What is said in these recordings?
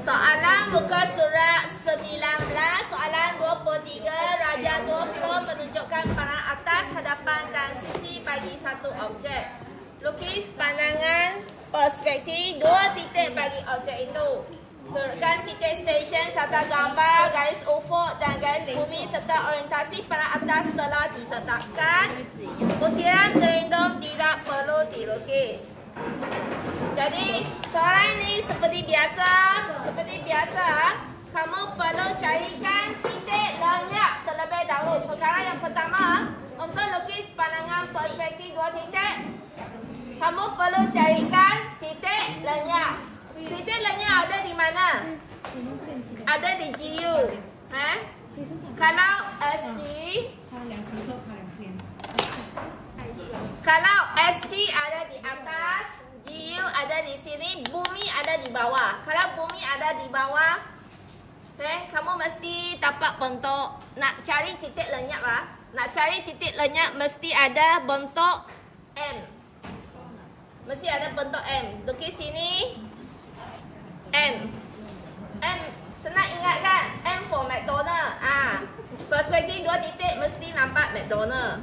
Soalan muka surat 19, soalan 23, rajah 20 menunjukkan pandangan atas, hadapan dan sisi bagi satu objek. Lukis pandangan perspektif 2 titik bagi objek itu. Turutkan titik stesen serta gambar, garis ufuk dan garis bumi serta orientasi pandangan atas telah ditetapkan. Butiran terlindung tidak perlu dilukis. Jadi soalan ini seperti biasa, kamu perlu carikan titik lenyap terlebih dahulu. Perkara yang pertama, untuk lukis pandangan perspektif 2 titik, kamu perlu carikan titik lenyap. Titik lenyap ada di mana? Ada di GU. Kalau SG, kalau SG ada di atas, GU ada di sini, bumi ada di bawah. Kalau bumi ada di bawah, kamu mesti dapat bentuk. Nak cari titik lenyap lah. Nak cari titik lenyap mesti ada bentuk M. Mesti ada bentuk M. Lukis sini M. M senang ingat kan? M for McDonald. Perspektif 2 titik mesti nampak McDonald.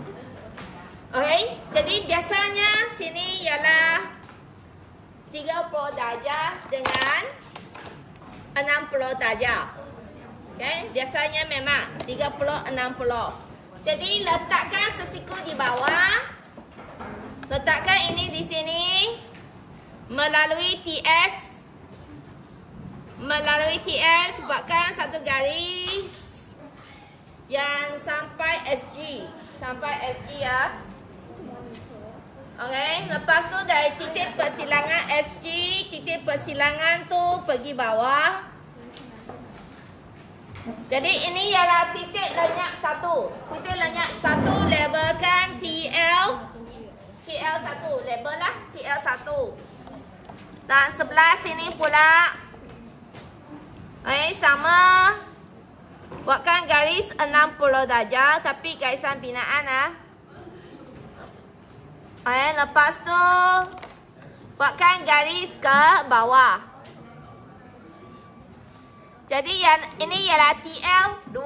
Okey, jadi biasanya sini ialah 30 darjah dengan 60 darjah. Okey, biasanya memang 30 60. Jadi letakkan sesiku di bawah. Letakkan ini di sini melalui TS. Melalui TS buatkan satu garis yang sampai SG. Sampai SG ya. Okey, lepas tu dari titik persilangan SG, titik persilangan tu pergi bawah. Jadi ini ialah titik lenyap 1. Titik lenyap 1 labelkan TL. TL1, label lah TL1. Dan sebelah sini pula sama. Buatkan garis 60 darjah tapi garisan binaan lah. Lepas tu buatkan garis ke bawah. Jadi yang ini ialah TL2.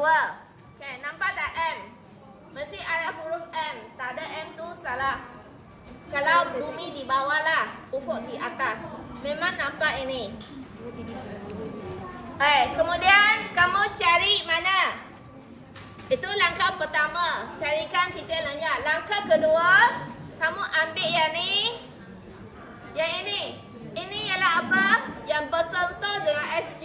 Okay, nampak tak M? Mesti ada huruf M. Tak ada M tu salah. Kalau bumi di bawah lah, ufuk di atas. Memang nampak ini. Kemudian kamu cari mana? Itu langkah pertama. Carikan titik lenyap. Langkah kedua, kamu ambil yang ni. Yang ini. Ini ialah apa? Yang bersentuh dengan SG.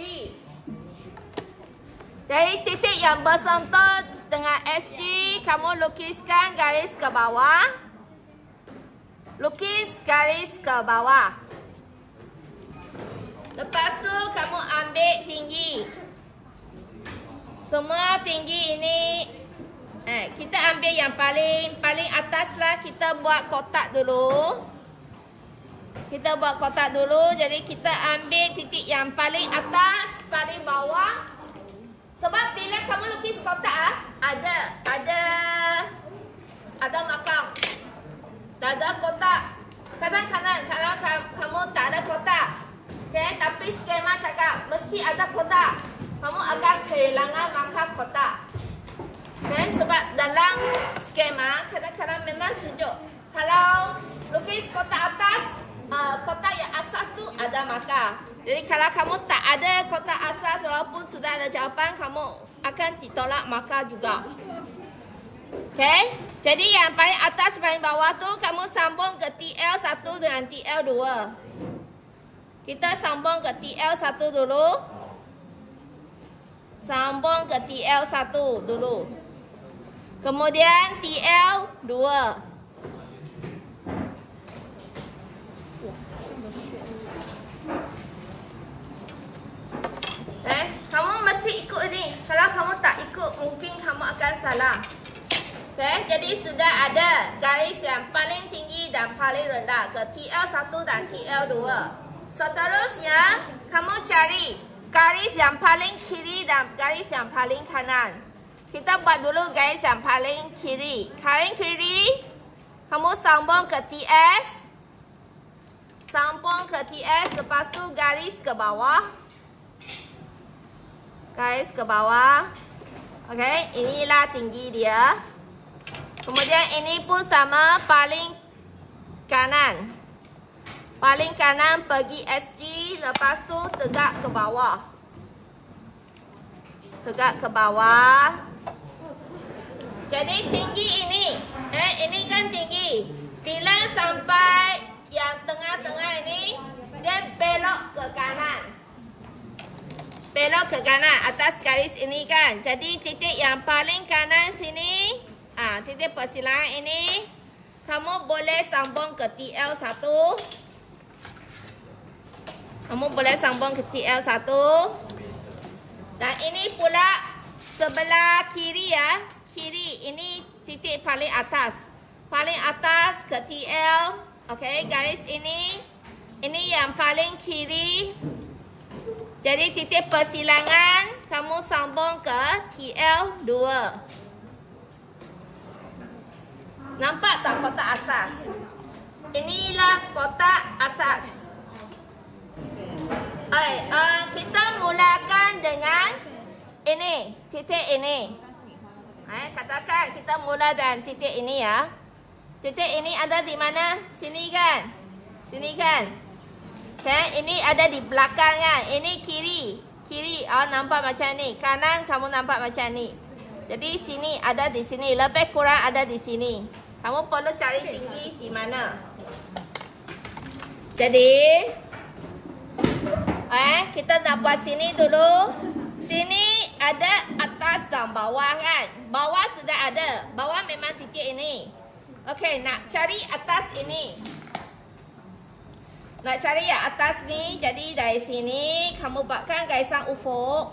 Dari titik yang bersentuh dengan SG, kamu lukiskan garis ke bawah. Lukis garis ke bawah. Lepas tu kamu ambil tinggi. Semua tinggi ini kita ambil yang paling atas lah. Kita buat kotak dulu. Kita buat kotak dulu. Jadi kita ambil titik yang paling atas, paling bawah. Sebab bila kamu lukis kotak ada makam. Tak ada kotak. Kadang-kadang kalau kamu tak ada kotak, tapi skema cakap mesti ada kotak, kamu akan kehilangan markah kotak. Sebab dalam skema kadang-kadang memang tunjuk kalau lukis kotak atas, kotak yang asas tu ada markah. Jadi kalau kamu tak ada kotak asas walaupun sudah ada jawapan, kamu akan ditolak markah juga. Jadi yang paling atas paling bawah tu kamu sambung ke TL1 dengan TL2. Kita sambung ke TL1 dulu. Sambung ke TL1 dulu. Kemudian TL2. Kamu mesti ikut ni. Kalau kamu tak ikut, mungkin kamu akan salah. Jadi sudah ada garis yang paling tinggi dan paling rendah ke TL1 dan TL2. Seterusnya, kamu cari garis yang paling kiri dan garis yang paling kanan. Kita buat dulu garis yang paling kiri. Paling kiri, kamu sambung ke TS. Sambung ke TS, lepas tu garis ke bawah. Garis ke bawah. Okey, inilah tinggi dia. Kemudian ini pun sama, paling kanan. Paling kanan pergi SG, lepas tu tegak ke bawah. Tegak ke bawah. Jadi tinggi ini. Ini kan tinggi. Bila sampai yang tengah-tengah ini, dia belok ke kanan. Belok ke kanan atas garis ini kan. Jadi titik yang paling kanan sini, titik persilangan ini, kamu boleh sambung ke TL1. Kamu boleh sambung ke TL1. Dan ini pula sebelah kiri ya. Kiri ini titik paling atas. Paling atas ke TL. Okey, garis ini. Ini yang paling kiri. Jadi titik persilangan kamu sambung ke TL2. Nampak tak kotak asas? Inilah kotak asas. Kita mulakan dengan ini, titik ini. Katakan kita mula dengan titik ini ya. Titik ini ada di mana? Sini kan? Sini kan? Okay, ini ada di belakang kan? Ini kiri. Kiri, nampak macam ni. Kanan kamu nampak macam ni. Jadi sini ada di sini. Lebih kurang ada di sini. Kamu perlu cari tinggi di mana. Jadi, kita nak buat sini dulu. Sini ada atas dan bawah kan? Bawah sudah ada. Bawah memang titik ini. Okey, nak cari atas ini. Nak cari yang atas ni, jadi dari sini kamu buatkan garisan ufuk.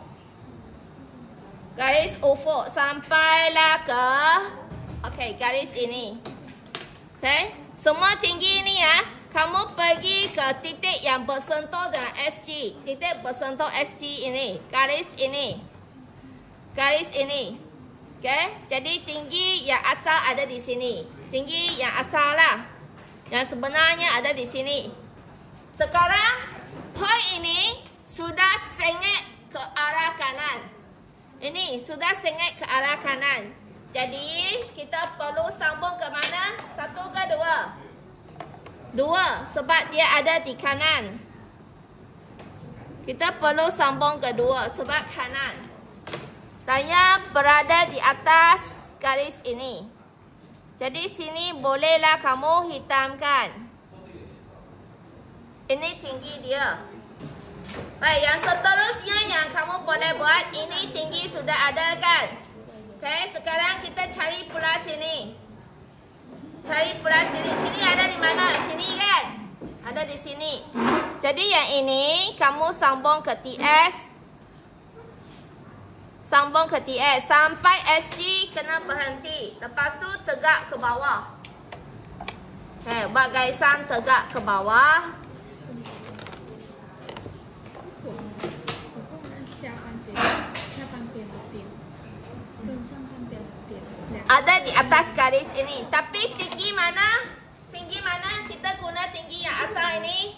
Garis ufuk sampailah ke garis ini. Okey, semua tinggi ni ya. Kamu pergi ke titik yang bersentuh dengan SG. Titik bersentuh SG ini, garis ini. Garis ini. Okey, jadi tinggi yang asal ada di sini. Tinggi yang asal lah. Yang sebenarnya ada di sini. Sekarang, point ini sudah sengit ke arah kanan. Ini sudah sengit ke arah kanan. Jadi, kita perlu sambung ke mana? Satu ke dua? Dua, sebab dia ada di kanan. Kita perlu sambung ke dua, sebab kanan. Saya berada di atas garis ini. Jadi, sini bolehlah kamu hitamkan. Ini tinggi dia. Baik, yang seterusnya yang kamu boleh buat, ini tinggi sudah ada kan? Okey, sekarang kita cari pula sini. Cari pula sini. Sini ada di mana? Sini kan? Ada di sini. Jadi yang ini, kamu sambung ke TS. Sambung ke TS. Sampai SG kena berhenti. Lepas tu tegak ke bawah. Okey, buat garisan tegak ke bawah. Ada di atas garis ini. Tapi tinggi mana? Tinggi mana? Kita guna tinggi yang asal ini.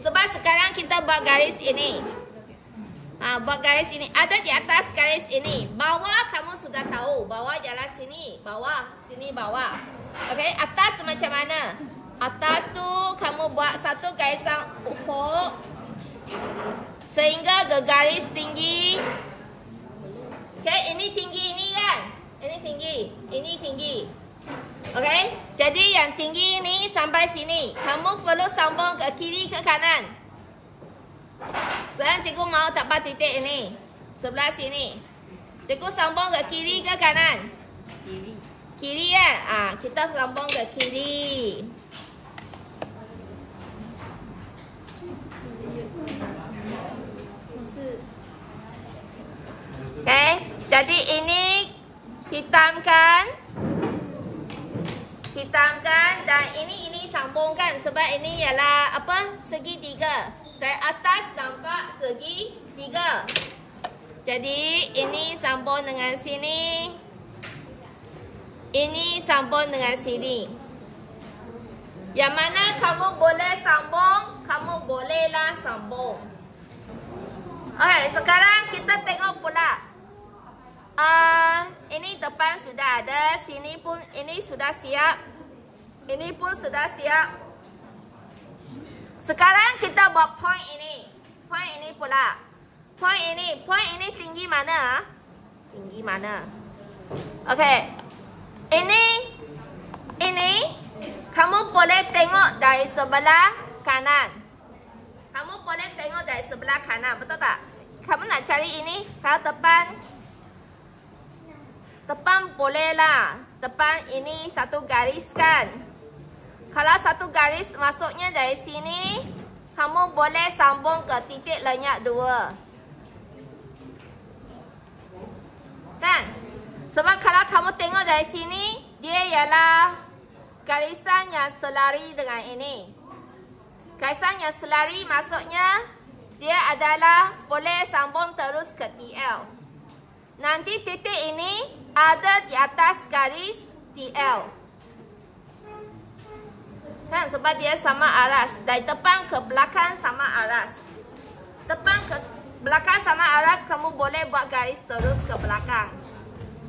Sebab sekarang kita buat garis ini. Buat garis ini. Ada di atas garis ini. Bawah kamu sudah tahu. Bawah jalan sini. Bawah. Sini bawah. Okey. Atas macam mana? Atas tu kamu buat satu garisan ufuk. Sehingga ke garis tinggi. Okey. Ini tinggi ini kan? Ini tinggi. Ini tinggi. Okey. Jadi yang tinggi ini sampai sini. Kamu perlu sambung ke kiri ke kanan. Sekarang cikgu mau dapat titik ini. Sebelah sini. Cikgu sambung ke kiri ke kanan? Kiri. Kiri kan? Kita sambung ke kiri. Okey. Jadi ini hitamkan dan ini sambungkan sebab ini ialah apa? Segitiga. Dari atas nampak segitiga. Jadi ini sambung dengan sini. Ini sambung dengan sini. Yang mana kamu boleh sambung, kamu bolehlah sambung. Okey, sekarang kita tengok pula. Ini depan sudah ada, sini pun ini sudah siap. Ini pun sudah siap. Sekarang kita buat point ini. Point ini pula. Point ini tinggi mana? Tinggi mana? Okey. Ini kamu boleh tengok dari sebelah kanan. Kamu boleh tengok dari sebelah kanan, betul tak? Kamu nak cari ini, kalau depan bolehlah. Depan ini satu garis kan. Kalau satu garis masuknya dari sini, kamu boleh sambung ke titik lenyap 2. Kan? Sebab kalau kamu tengok dari sini, dia ialah garisan yang selari dengan ini. Garisan yang selari maksudnya dia adalah boleh sambung terus ke TL. Nanti titik ini ada di atas garis TL. Kan? Sebab dia sama aras. Dari depan ke belakang sama aras. Depan ke belakang sama aras, kamu boleh buat garis terus ke belakang.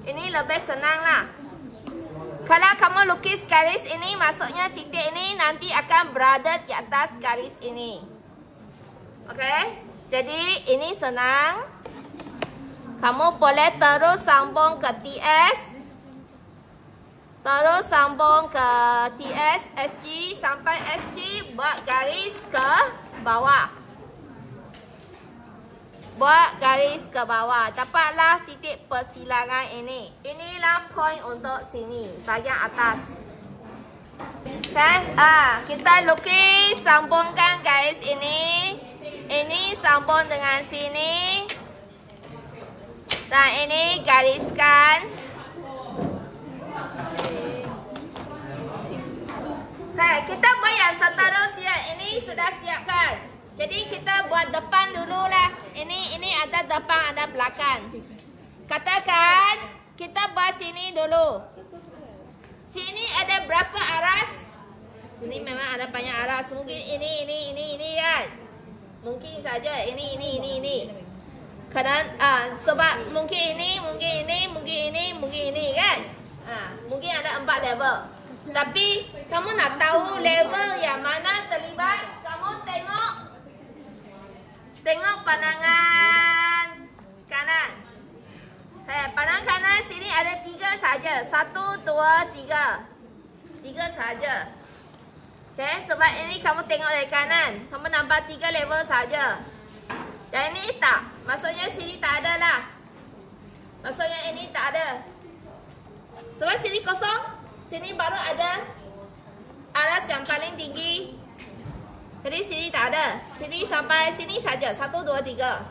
Ini lebih senang lah. Kalau kamu lukis garis ini, maksudnya titik ini nanti akan berada di atas garis ini. Okey? Jadi ini senang. Kamu boleh terus sambung ke TS. Terus sambung ke TS, SG sampai SG, buat garis ke bawah. Buat garis ke bawah. Dapatlah titik persilangan ini. Inilah point untuk sini, bahagian atas. Kan? Kita lukis, sambungkan garis ini. Ini sambung dengan sini. Dan ini gariskan. Okay, kita buat yang seterusnya. Ini sudah siapkan. Jadi kita buat depan dululah. Ini ada depan, ada belakang. Katakan kita buat sini dulu. Sini ada berapa aras? Sini memang ada banyak aras. Mungkin ini kan. Mungkin saja ini. Kadang sebab mungkin ini kan. Mungkin ada 4 level. Tapi kamu nak tahu level yang mana terlibat, kamu tengok pandangan kanan. Pandangan kanan sini ada 3 saja. 1, 2, 3. 3 saja. Okay, sebab ini kamu tengok dari kanan, kamu nampak 3 level saja. Dan ini tak. Maksudnya sini tak ada lah. Maksudnya ini tak ada. Sebab sini kosong. Sini baru ada aras yang paling tinggi. Jadi sini tak ada. Sini sampai sini saja. 1, 2, 3.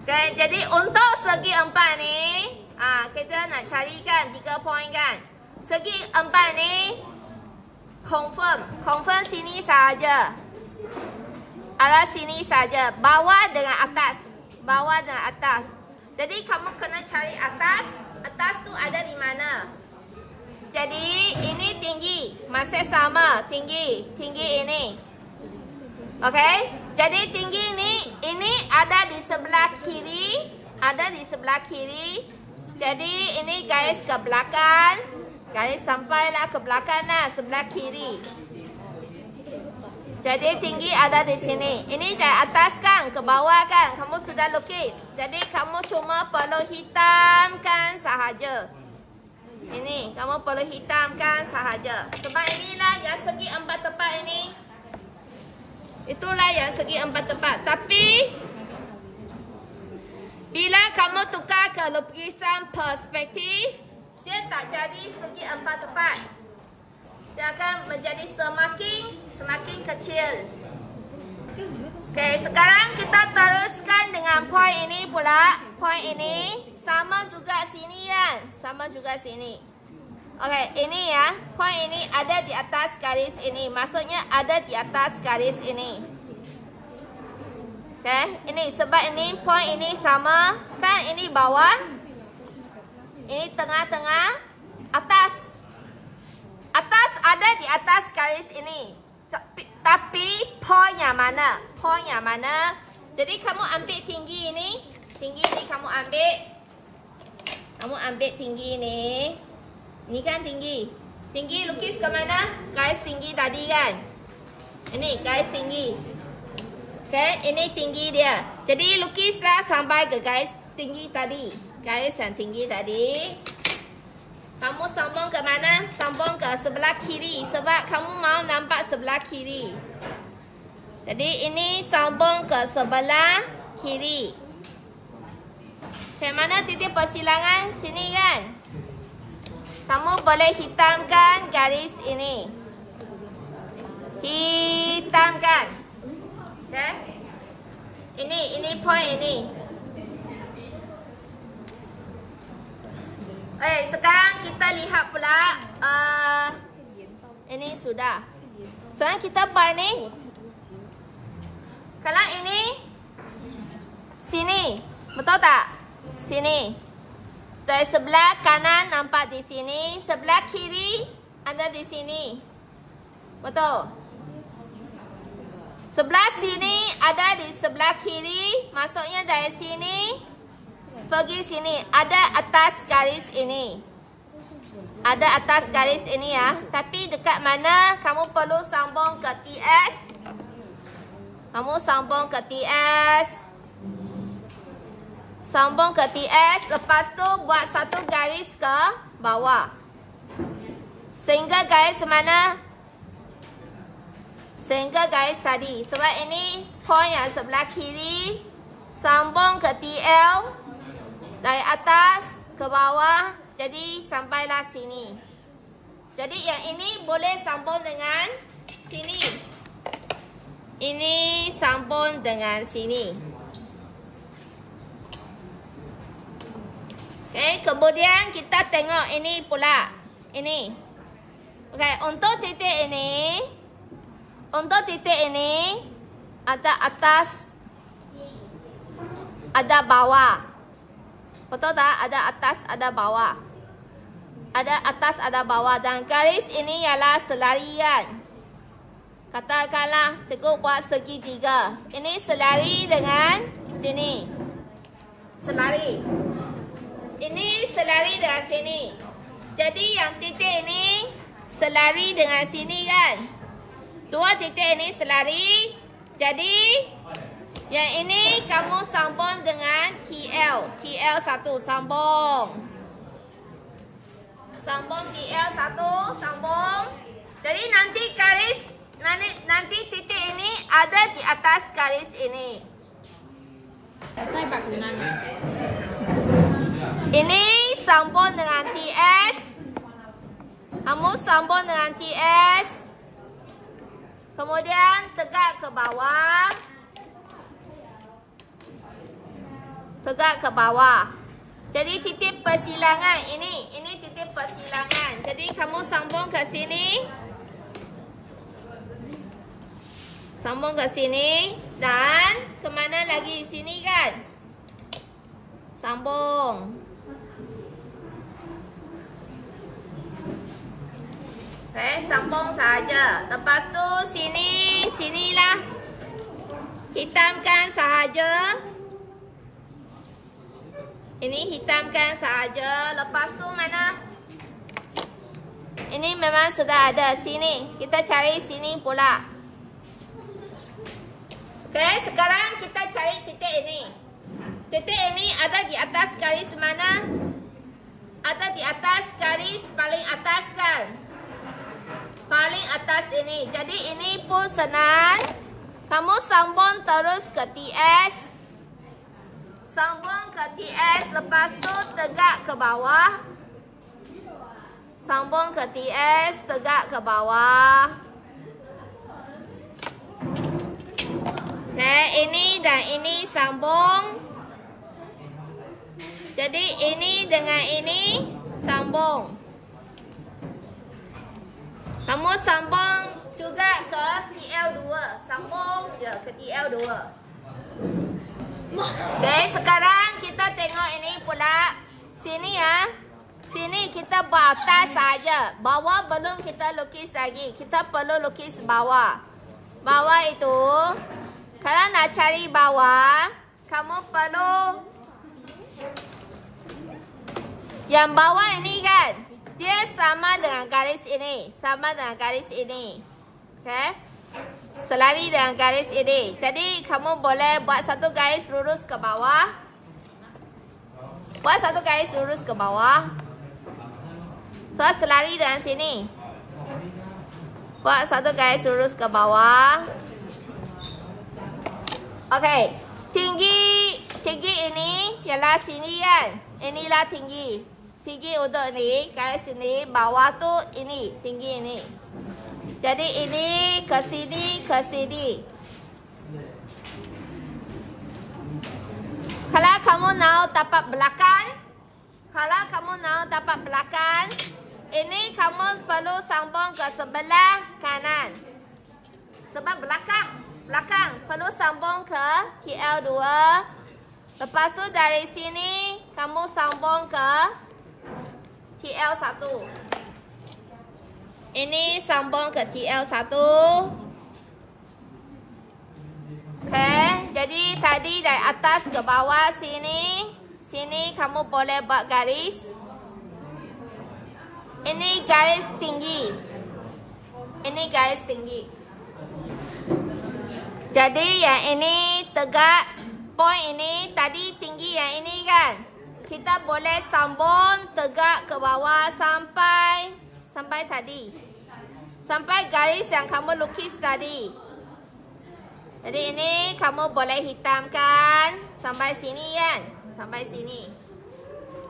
Okay, jadi untuk segi 4 ni, kita nak carikan 3 poin kan. Segi 4 ni confirm sini saja. Aras sini saja. Bawah dengan atas. Jadi kamu kena cari atas. Atas tu ada di mana? Jadi ini tinggi, masih sama tinggi ini. Okey? Jadi tinggi ini ada di sebelah kiri, Jadi ini garis ke belakang. Garis sampailah ke belakang lah, sebelah kiri. Jadi tinggi ada di sini. Ini dari atas kan, ke bawah kan. Kamu sudah lukis. Jadi kamu cuma perlu hitamkan sahaja. Ini, kamu perlu hitamkan sahaja. Sebab inilah yang segi 4 tepat ini. Itulah yang segi 4 tepat. Tapi, bila kamu tukar ke lukisan perspektif, dia tak jadi segi 4 tepat. Dia akan menjadi semakin kecil. Okey, sekarang kita teruskan dengan poin ini pula. Poin ini sama juga sini kan? Sama juga sini. Okey, ini ya. Poin ini ada di atas garis ini. Maksudnya ada di atas garis ini. Okey, ini sebab ini poin ini sama kan? Ini bawah. Ini tengah-tengah. Atas ada di atas garis ini. Tapi point yang mana? Point yang mana? Jadi kamu ambil tinggi ini. Tinggi ini kamu ambil. Kamu ambil tinggi ni. Ni kan tinggi. Tinggi lukis ke mana? Garis tinggi tadi kan? Ini garis tinggi. Okay, ini tinggi dia. Jadi lukislah sampai ke garis tinggi tadi. Garis yang tinggi tadi. Kamu sambung ke mana? Sambung ke sebelah kiri. Sebab kamu mau nampak sebelah kiri. Jadi ini sambung ke sebelah kiri. Okay, mana titik persilangan? Sini kan? Kamu boleh hitamkan garis ini. Hitamkan. Okay? Ini point ini. Sekarang kita lihat pula. Ini sudah. Sekarang kita buat ni. Kalau ini sini, betul tak? Sini. Dari sebelah kanan nampak di sini, sebelah kiri ada di sini. Betul. Sebelah sini ada di sebelah kiri, maksudnya dari sini pergi sini. Ada atas garis ini. Ada atas garis ini ya. Tapi dekat mana kamu perlu sambung ke TS. Kamu sambung ke TS. Sambung ke TS. Lepas tu buat satu garis ke bawah. Sehingga garis mana? Sehingga garis tadi. Sebab ini point yang sebelah kiri. Sambung ke TL. Dari atas ke bawah. Jadi sampailah sini. Jadi yang ini boleh sambung dengan sini. Ini sambung dengan sini. Okay, kemudian kita tengok ini pula. Ini. Okay, untuk titik ini. Untuk titik ini. Ada atas. Ada bawah. Betul tak? Ada atas, ada bawah. Ada atas, ada bawah. Dan garis ini ialah selarian. Katakanlah cikgu buat segitiga. Ini selari dengan sini. Selari. Ini selari dengan sini. Jadi yang titik ini selari dengan sini kan. Dua titik ini selari. Jadi yang ini kamu sambung dengan TL. TL1 sambung. Sambung TL1 sambung. Jadi nanti garis nanti titik ini ada di atas garis ini. Ini sambung dengan TS. Kamu sambung dengan TS. Kemudian tegak ke bawah. Tegak ke bawah. Jadi titik persilangan ini titik persilangan. Jadi kamu sambung ke sini. Sambung ke sini. Dan kemana lagi? Sini kan? Sambung. Okay, sambung sahaja. Lepas tu sini. Sinilah. Hitamkan sahaja. Ini hitamkan sahaja. Lepas tu mana? Ini memang sudah ada. Sini. Kita cari sini pula. Okay, sekarang kita cari titik ini. Titik ini ada di atas garis mana? Ada di atas garis paling atas kan? Paling atas ini. Jadi ini pun senang. Kamu sambung terus ke TS. Sambung ke TS. Lepas tu tegak ke bawah. Sambung ke TS. Tegak ke bawah. Okay, ini dan ini sambung. Jadi ini dengan ini sambung. Kamu sambung juga ke TL2. Sambung je ke TL2. Okay, sekarang kita tengok ini pula. Sini ya. Sini kita buat atas saja. Bawah belum kita lukis lagi. Kita perlu lukis bawah. Bawah itu, kalau nak cari bawah, kamu perlu yang bawah ini kan, dia sama dengan garis ini, sama dengan garis ini. Okay? Selari dengan garis ini. Jadi kamu boleh buat satu garis lurus ke bawah. Buat satu garis lurus ke bawah. So selari dengan sini. Buat satu garis lurus ke bawah. Okay. Tinggi ini ialah sini kan. Inilah tinggi. Tinggi untuk ini, garis sini, bawah tu ini, tinggi ini. Jadi ini ke sini, ke sini. Kalau kamu nak tapak belakang, ini kamu perlu sambung ke sebelah kanan. Sebab belakang perlu sambung ke KL2. Lepas tu dari sini kamu sambung ke TL1. Ini sambung ke TL1. Okay, jadi tadi dari atas ke bawah sini. Sini kamu boleh buat garis. Ini garis tinggi. Ini garis tinggi. Jadi yang ini tegak. Point ini tadi tinggi yang ini kan. Kita boleh sambung tegak ke bawah sampai tadi. Sampai garis yang kamu lukis tadi. Jadi ini kamu boleh hitamkan sampai sini kan. Sampai sini.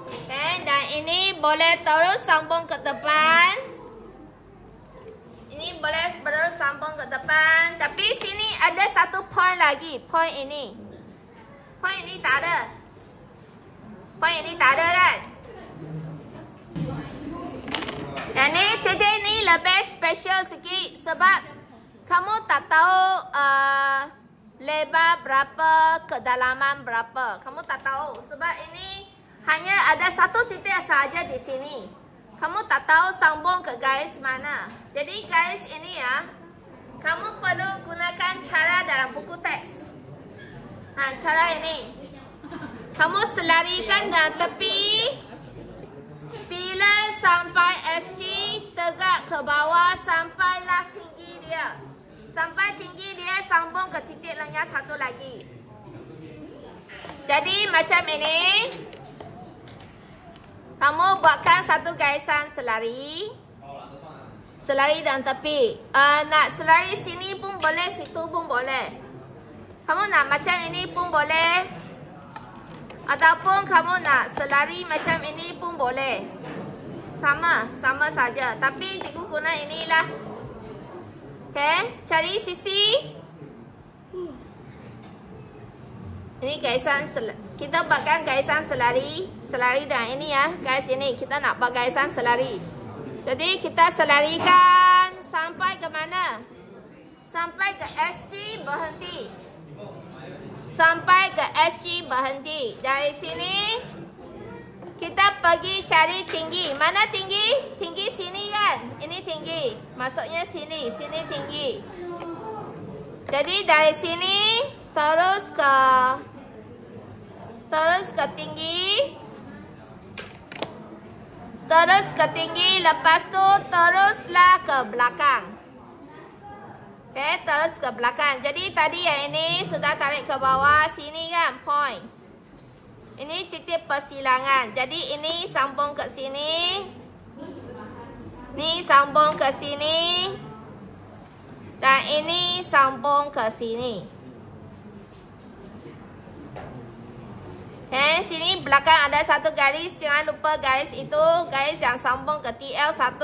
Okay, dan ini boleh terus sambung ke depan. Ini boleh terus sambung ke depan. Tapi sini ada satu point lagi. Point ini. Point ini tak ada. Point ini tak ada kan? Dan ni titik ni lebih special sikit sebab kamu tak tahu lebar berapa, kedalaman berapa. Kamu tak tahu sebab ini hanya ada satu titik sahaja di sini. Kamu tak tahu sambung ke garis mana. Jadi garis ini ya, kamu perlu gunakan cara dalam buku teks. Cara ini. Kamu selarikan dengan tepi. Bila sampai SG tegak ke bawah sampailah tinggi dia. Sampai tinggi dia sambung ke titik lenyap satu lagi. Jadi macam ini. Kamu buatkan satu garisan selari. Selari dan tepi. Nak selari sini pun boleh, situ pun boleh. Kamu nak macam ini pun boleh. Ataupun kamu nak selari macam ini pun boleh. Sama saja. Tapi cikgu guna inilah. Okay, cari sisi. Ini garisan kita buatkan garisan selari. Selari dan ini ya, garis ini. Kita nak buat garisan selari. Jadi kita selarikan sampai ke mana? Sampai ke SG berhenti. Sampai ke SG berhenti. Dari sini kita pergi cari tinggi. Mana tinggi? Tinggi sini kan? Ini tinggi. Maksudnya sini. Sini tinggi. Jadi dari sini terus ke tinggi. Terus ke tinggi. Lepas tu teruslah ke belakang. Okay, terus ke belakang. Jadi tadi yang ini sudah tarik ke bawah sini kan, point. Ini titik persilangan. Jadi ini sambung ke sini. Ini sambung ke sini. Dan ini sambung ke sini. Okay, sini belakang ada satu garis. Jangan lupa garis itu. Garis yang sambung ke TL1.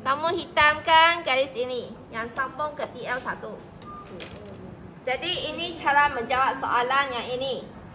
Kamu hitamkan garis ini yang sambung ke TL1. Jadi ini cara menjawab soalan yang ini.